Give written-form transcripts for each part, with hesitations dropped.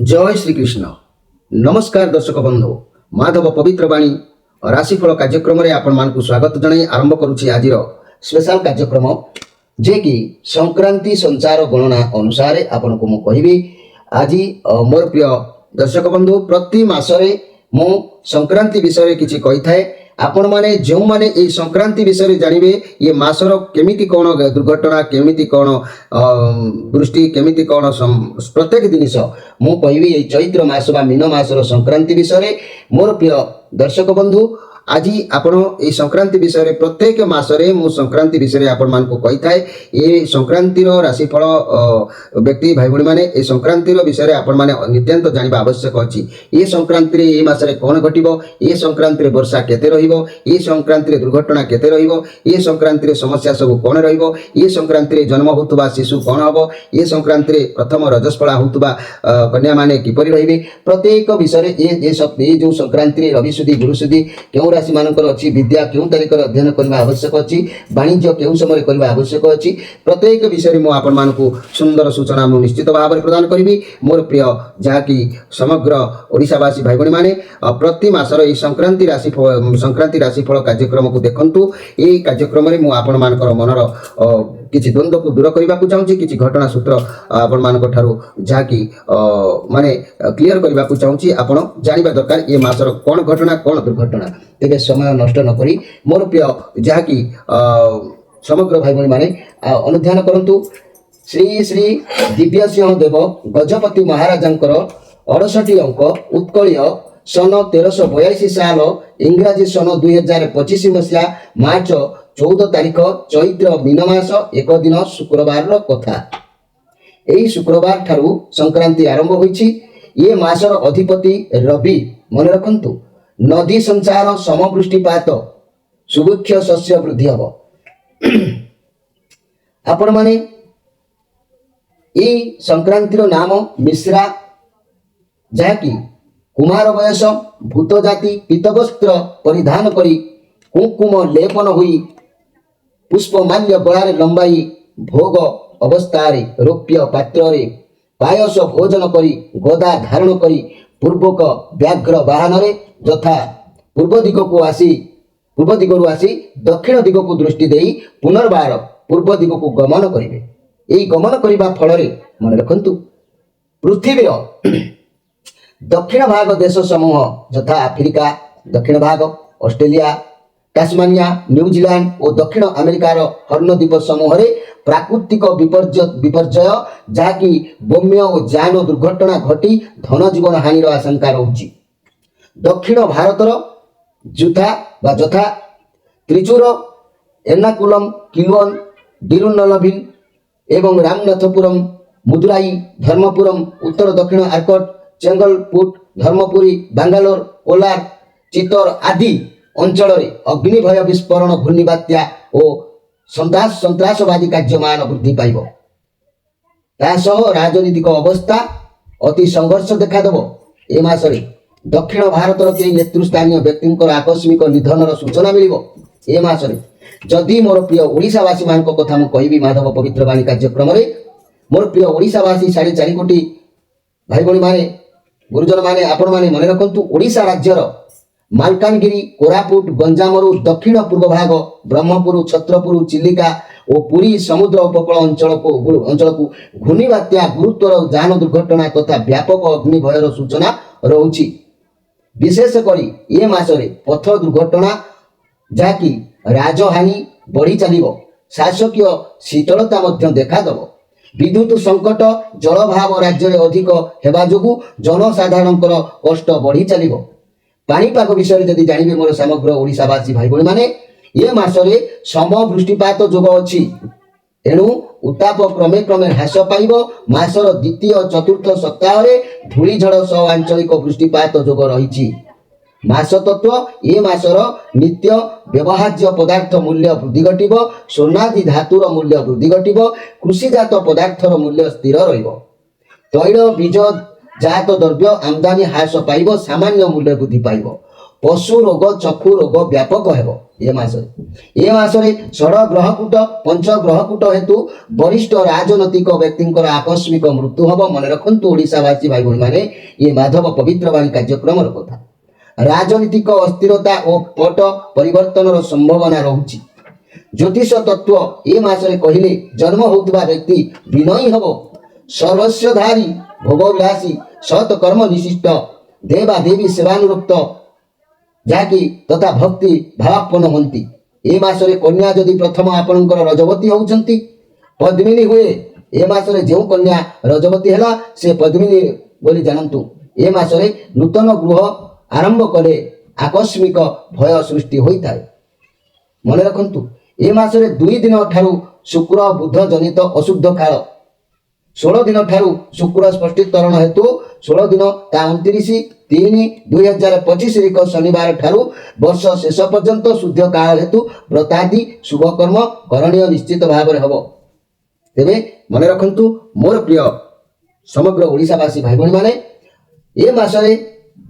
जय श्रीकृष्ण नमस्कार दर्शक बंधु माधव पवित्र बाणी राशिफल कार्यक्रम में आपण मान स्वागत जन आरंभ करुच्ची आज स्पेशल कार्यक्रम जे कि संक्रांति संचार गणना अनुसार आपण को कहि आज मोर प्रिय दर्शक बंधु प्रति मासरे मु संक्रांति विषय किछि कहि थाए आपण माने जो माने ए संक्रांति विषय जानवे ये मासर केमिति कौन दुर्घटना केमिति कौन वृष्टि केमिति कौन प्रत्येक जिनिस मु कहबी ए चैत्र मास बा मीन मासर संक्रांति विषय मोर प्रिय दर्शक बंधु आज आपण ए संक्रांति विषय प्रत्येक मासरे मु संक्रांति विषय आपण मान को कहि थाए ए संक्रांतिर राशिफल व्यक्ति भाई भणी माने ए संक्रांतिर विषय आपण माने नित्यांत जानिबा आवश्यक अछि। ए संक्रांति रे ए मासरे कोन घटिबो, ए संक्रांति रे वर्षा केते रहिबो, ए संक्रांति रे दुर्घटना केते रहिबो, ए संक्रांति रे समस्या सब कोन रहिबो, ए संक्रांति रे जन्म होतबा शिशु कोन हबो, ए संक्रांति रे प्रथम रजस्फला होतबा कन्या माने किपरि रहिबे प्रत्येक विषय ए जो संक्रांति रे रवि सुदी गुरु सुदी केउ राशि मानकर अछि, विद्या केउ तारिखर अध्ययन करबा आवश्यक अछि, वाणिज्य केउ समय करबा आवश्यक अछि प्रत्येक विषय मु आपण मानकु सुंदर सूचना मु निश्चित भाव प्रदान करिवि। मोर प्रिय जहा कि समग्र ओडिशावासी भाई भणी माने प्रति मासर ए संक्रांति राशिफल कार्यक्रम को देखंतु। ए कार्यक्रम रे मु आपण मानकर मनर किछि द्वंद्व को दूर करबा को चाहूची, किछि घटना सूत्र आपण मानक ठारू जहा कि माने क्लियर करबा को चाहूची। आपण जानिबा दरकार ए मासर कोन घटना कोन दुर्घटना तेबे समय नष्ट न करी मोर प्रिय जहा कि समग्र भाई भणी माने अनुध्यान करंतु। श्री श्री दिव्य सिंह देव गजपति महाराजंकर 68 अंक उत्कलीय सन 1382 साल इंग्राजी सन 2025 मसीहा मार्च 14 तारिख चैत्र मीनमास एक दिन शुक्रवार कथा। यही शुक्रवार ठारू संक्रांति आरंभ होईछि। ये मासर अधिपति रवि मन रखंतु। नदी संचार समवृष्टिपात सुभिक्ष शस्य वृद्धि हब। आपण माने ए संक्रांतिर नाम मिश्रा जहा कि कुमार बयस भूत जाति पीतवस्त्र परिधान करी कुंकुम लेपन हुई पुष्पमाल्य गलारे लंबाई भोग अवस्थारे रौप्य पात्रे पायस भोजन करी गदा धारण करी पूर्वक व्याघ्र वाहन यथा पूर्व दिगकु आसी दक्षिण दिगकु दृष्टि देई पुनर्बार पूर्व दिगकु गमन करिवे। एई गमन करिबा फलरे मन रखंतु पृथ्वीर दक्षिण भाग देश समूह यथा आफ्रिका दक्षिण भाग ऑस्ट्रेलिया टास्मानिया न्यूजीलैंड और दक्षिण अमेरिकार हर्न द्वीप समूह रे प्राकृतिक विपर्जय जहा कि बम्य और जान दुर्घटना घटी धन जीवन हानिर आशंका रहुछि। दक्षिण भारतर जथा त्रिचूर एर्नाकुलम किलोन डिरुन्नलभिल एवं रामनाथपुरम मुदुराई धर्मपुरम उत्तर दक्षिण आर्कट चेंगलपुट धर्मपुरी बांगालोर कोलार चित्तर आदि अंचल अग्नि भय विस्फोरण घूर्णिबात्या और सन्त्रासवादी कार्यमान वृद्धि पाइब। राजनीतिक अवस्था अति संघर्ष देखादेव। ए मासरे दक्षिण भारतर के नेतृस्थानीय व्यक्ति आकस्मिक निधनर सूचना मिलिब। ए मासरे जदि मोर प्रिय ओडिशावासी मान कथा मु कहिबी माधव पवित्र बाणी कार्यक्रम रे मोर प्रिय ओडिशावासी 4.5 कोटी भाई भणी माने गुरुजन माने आपण माने मन रखंतु। ओडिशा राज्यर मालकानगिरी कोरापुट गंजामरु दक्षिण पूर्व भाग ब्रह्मपुर छत्रपुर चिलिका और पुरी समुद्र उपकूल अंचल को घूर्णिबात्या गुरुतर जान दुर्घटना तथा व्यापक अग्नि भयर सूचना रहुछि। विशेष करी ये मासरे पथ दुर्घटना जाकि राजहानि बढ़ी चलिबो। शासकीय शीतलता मध्य देखादेव। विद्युत संकट जलभाव राज्य में अधिक हेबा जोगु जनसाधारणकर कष्ट बढ़ी चलिबो। पाणीपाग विषय जदि जानिबे मोर समग्र ओडिशावासी भाई भणी माने ये मासरे समवृष्टिपात जोग अछि। एणु उत्ताप क्रमे क्रमे ह्रास पाइब। मासर द्वितीय चतुर्थ सप्ताह रे धूलिझड़ सह आंचलिक वृष्टिपात जोग रहिछि। मास तत्व ये मासर नित्य व्यवहार्य पदार्थ मूल्य वृद्धि घटिब। सोनादि धातुर मूल्य वृद्धि घटिब। कृषिजात पदार्थर मूल्य स्थिर रहिब। तैल बीज जात द्रव्य आमदानी ह्रास पाइब। सामान्य मूल्य वृद्धि पाइब। ପଶୁ ରୋଗ ଚକ୍ଷୁ ରୋଗ ବ୍ୟାପକ ହେବ ଏ ମାସରେ ଷଡ଼ ଗ୍ରହକୂଟ ପଞ୍ଚ ଗ୍ରହକୂଟ ହେତୁ ବରିଷ୍ଠ ରାଜନୈତିକ ବ୍ୟକ୍ତିଙ୍କର ଆକସ୍ମିକ ମୃତ୍ୟୁ ହେବ। ମନେ ରଖନ୍ତୁ ଓଡ଼ିଶାବାସୀ ଭାଇ ଭଉଣୀମାନେ, ଏ ମାଧବ ପବିତ୍ର ବାଣୀ କାର୍ଯ୍ୟକ୍ରମର କଥା। ରାଜନୈତିକ ଅସ୍ଥିରତା ଓ ପଟ ପରିବର୍ତ୍ତନର ସମ୍ଭାବନା ରହୁଛି। ଜ୍ୟୋତିଷ ତତ୍ତ୍ୱ ଏ ମାସରେ କହିଲେ ଜନ୍ମ ହେଉଥିବା ବ୍ୟକ୍ତି ବିନୟୀ ହେବ, ସର୍ବସ୍ୱଧାରୀ, ଭୋଗବିଳାସୀ, ସତ୍ କର୍ମ ନିଷ୍ଠିତ, ଦେବାଦେବୀ ସେବାନୁରକ୍ତ, ଯାହାକି ତଥା ଭକ୍ତି ଭାବାପନ୍ନ ହୁଅନ୍ତି। ଏ ମାସରେ କନ୍ୟା ଯଦି ପ୍ରଥମ ଆପଣଙ୍କର ରଜବତୀ ହେଉଛନ୍ତି, ପଦ୍ମିନୀ ହୁଏ। ଏ ମାସରେ ଯେଉଁ କନ୍ୟା ରଜବତୀ ହେଲା ସେ ପଦ୍ମିନୀ ବୋଲି ଜାଣନ୍ତୁ। ଏ ମାସରେ ନୂତନ ଗୃହ ଆରମ୍ଭ କଲେ ଆକସ୍ମିକ ଭୟ ସୃଷ୍ଟି ହୋଇଥାଏ। ମନେ ରଖନ୍ତୁ ଏ ମାସରେ 2 ଦିନ ଠାରୁ ଶୁକ୍ର ବୁଧ ଜନିତ ଅଶୁଦ୍ଧ କାଳ, 16 ଦିନ ଠାରୁ ଶୁକ୍ର ସ୍ପଷ୍ଟୀକରଣ ହେତୁ 16 ଦିନ ତା 29/3/2025 ଶନିବାର ଠାରୁ ବର୍ଷ ଶେଷ ପର୍ଯ୍ୟନ୍ତ ଶୁଦ୍ଧ କାଳ ହେତୁ ବ୍ରତାଦି ଶୁଭକର୍ମ କରଣୀୟ ନିଶ୍ଚିତ ଭାବରେ ହେବ। ତେବେ ମନେ ରଖନ୍ତୁ ମୋର ପ୍ରିୟ ସମଗ୍ର ଓଡ଼ିଶାବାସୀ ଭାଇ ଭଉଣୀମାନେ, ଏ ମାସରେ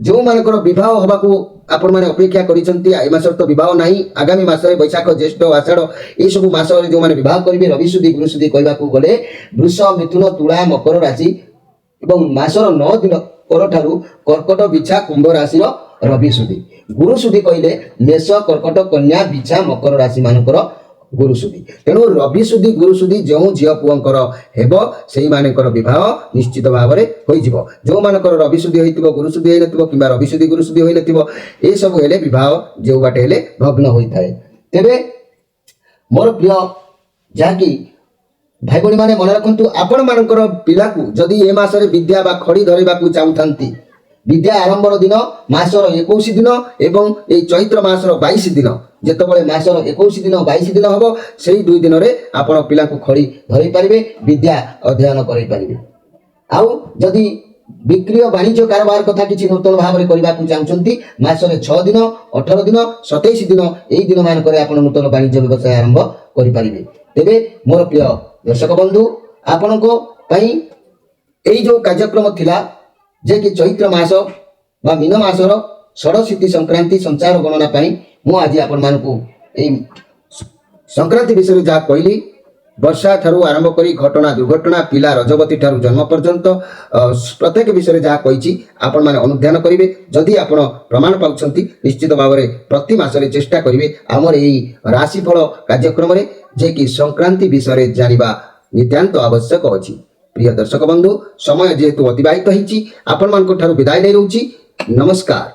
ଯେଉଁମାନଙ୍କର ବିବାହ ହେବାକୁ ଆପଣମାନେ ଅପେକ୍ଷା କରିଛନ୍ତି, ଏ ମାସରେ ତ ବିବାହ ନାହିଁ, ଆଗାମୀ ମାସରେ ବୈଶାଖ ଜ୍ୟେଷ୍ଠ ଆଷାଢ଼ ଏସବୁ ମାସରେ ଯେଉଁମାନେ ବିବାହ କରିବେ, ରବିଶୁଦ୍ଧି ଗୁରୁଶୁଦ୍ଧି କହିବାକୁ ଗଲେ ବୃଷ ମିଥୁନ ତୁଳା ମକର ରାଶି ଏବଂ ମାସର 9 ଦିନ ପରଠାରୁ କର୍କଟ ବିଛା କୁମ୍ଭ ରାଶିର ରବିଶୁଦ୍ଧି। ଗୁରୁଶୁଦ୍ଧି କହିଲେ ମେଷ କର୍କଟ କନ୍ୟା ବିଛା ମକର ରାଶି ମାନଙ୍କର ଗୁରୁଶୁଦ୍ଧି। ତେଣୁ ରବିଶୁଦ୍ଧି ଗୁରୁଶୁଦ୍ଧି ଯେଉଁ ଝିଅ ପୁଅଙ୍କର ହେବ ସେଇମାନଙ୍କର ବିବାହ ନିଶ୍ଚିତ ଭାବରେ ହୋଇଯିବ। ଯେଉଁମାନଙ୍କର ରବିଶୁଦ୍ଧି ହୋଇଥିବ ଗୁରୁଶୁଦ୍ଧି ହୋଇନଥିବ କିମ୍ବା ରବିଶୁଦ୍ଧି ଗୁରୁଶୁଦ୍ଧି ହୋଇନଥିବ, ଏସବୁ ହେଲେ ବିବାହ ଯେଉଁ ବାଟେ ହେଲେ ଭଗ୍ନ ହୋଇଥାଏ। ତେବେ ମୋର ପ୍ରିୟ ଯାହାକି ଭାଇ ଭଉଣୀମାନେ ମନେ ରଖନ୍ତୁ, ଆପଣମାନଙ୍କର ପିଲାକୁ ଯଦି ଏ ମାସରେ ବିଦ୍ୟା ବା ଖଡ଼ି ଧରିବାକୁ ଚାହୁଁଥାନ୍ତି, ବିଦ୍ୟା ଆରମ୍ଭର ଦିନ ମାସର 21 ଦିନ ଏବଂ এই ଚୈତ୍ର ମାସର 22 ଦିନ, ଯେତେବେଳେ ମାସର 21 ଦିନ 22 ଦିନ ହେବ, ସେଇ 2 ଦିନରେ ଆପଣ ପିଲାଙ୍କୁ ଖଡ଼ି ଧରେଇ ପାରିବେ, ବିଦ୍ୟା ଅଧ୍ୟୟନ କରାଇ ପାରିବେ। ଆଉ ଯଦି ବିକ୍ରୟ ବାଣିଜ୍ୟ କାରବାର କଥା କିଛି ନୂତନ ଭାବରେ କରିବାକୁ ଚାହୁଁଛନ୍ତି, ମାସରେ 6 ଦିନ 18 ଦିନ 27 ଦିନ ଏହି ଦିନମାନଙ୍କରେ ଆପଣ ନୂତନ ବାଣିଜ୍ୟ ବ୍ୟବସାୟ ଆରମ୍ଭ କରିପାରିବେ। ତେବେ ମୋର ପ୍ରିୟ ଦର୍ଶକ ବନ୍ଧୁ, ଆପଣଙ୍କ ପାଇଁ ଏଇ ଯେଉଁ କାର୍ଯ୍ୟକ୍ରମ ଥିଲା ଯେ କି ଚୈତ୍ର ମାସ ବା ମୀନ ମାସର ଷଡ଼ଶିତି ସଂକ୍ରାନ୍ତି ସଞ୍ଚାର ଗଣନା ପାଇଁ ମୁଁ ଆଜି ଆପଣମାନଙ୍କୁ এই ସଂକ୍ରାନ୍ତି ବିଷୟରେ ଯାହା କହିଲି, ବର୍ଷା ଠାରୁ ଆରମ୍ଭ କରି ଘଟଣା ଦୁର୍ଘଟଣା, ପିଲା ରଜବତୀ ଠାରୁ ଜନ୍ମ ପର୍ଯ୍ୟନ୍ତ ପ୍ରତ୍ୟେକ ବିଷୟରେ ଯାହା କହିଛି ଆପଣମାନେ ଅନୁଧ୍ୟାନ କରିବେ। ଯଦି ଆପଣ ପ୍ରମାଣ ପାଉଛନ୍ତି ନିଶ୍ଚିତ ଭାବରେ ପ୍ରତି ମାସରେ ଚେଷ୍ଟା କରିବେ ଆମର ଏହି ରାଶିଫଳ କାର୍ଯ୍ୟକ୍ରମରେ ଯେ କି ସଂକ୍ରାନ୍ତି ବିଷୟରେ ଜାଣିବା ନିତାନ୍ତ ଆବଶ୍ୟକ ଅଛି। ପ୍ରିୟ ଦର୍ଶକ ବନ୍ଧୁ, ସମୟ ଯେହେତୁ ଅତିବାହିତ ହୋଇଛି, ଆପଣମାନଙ୍କ ଠାରୁ ବିଦାୟ ନେଇ ରହୁଛି। ନମସ୍କାର।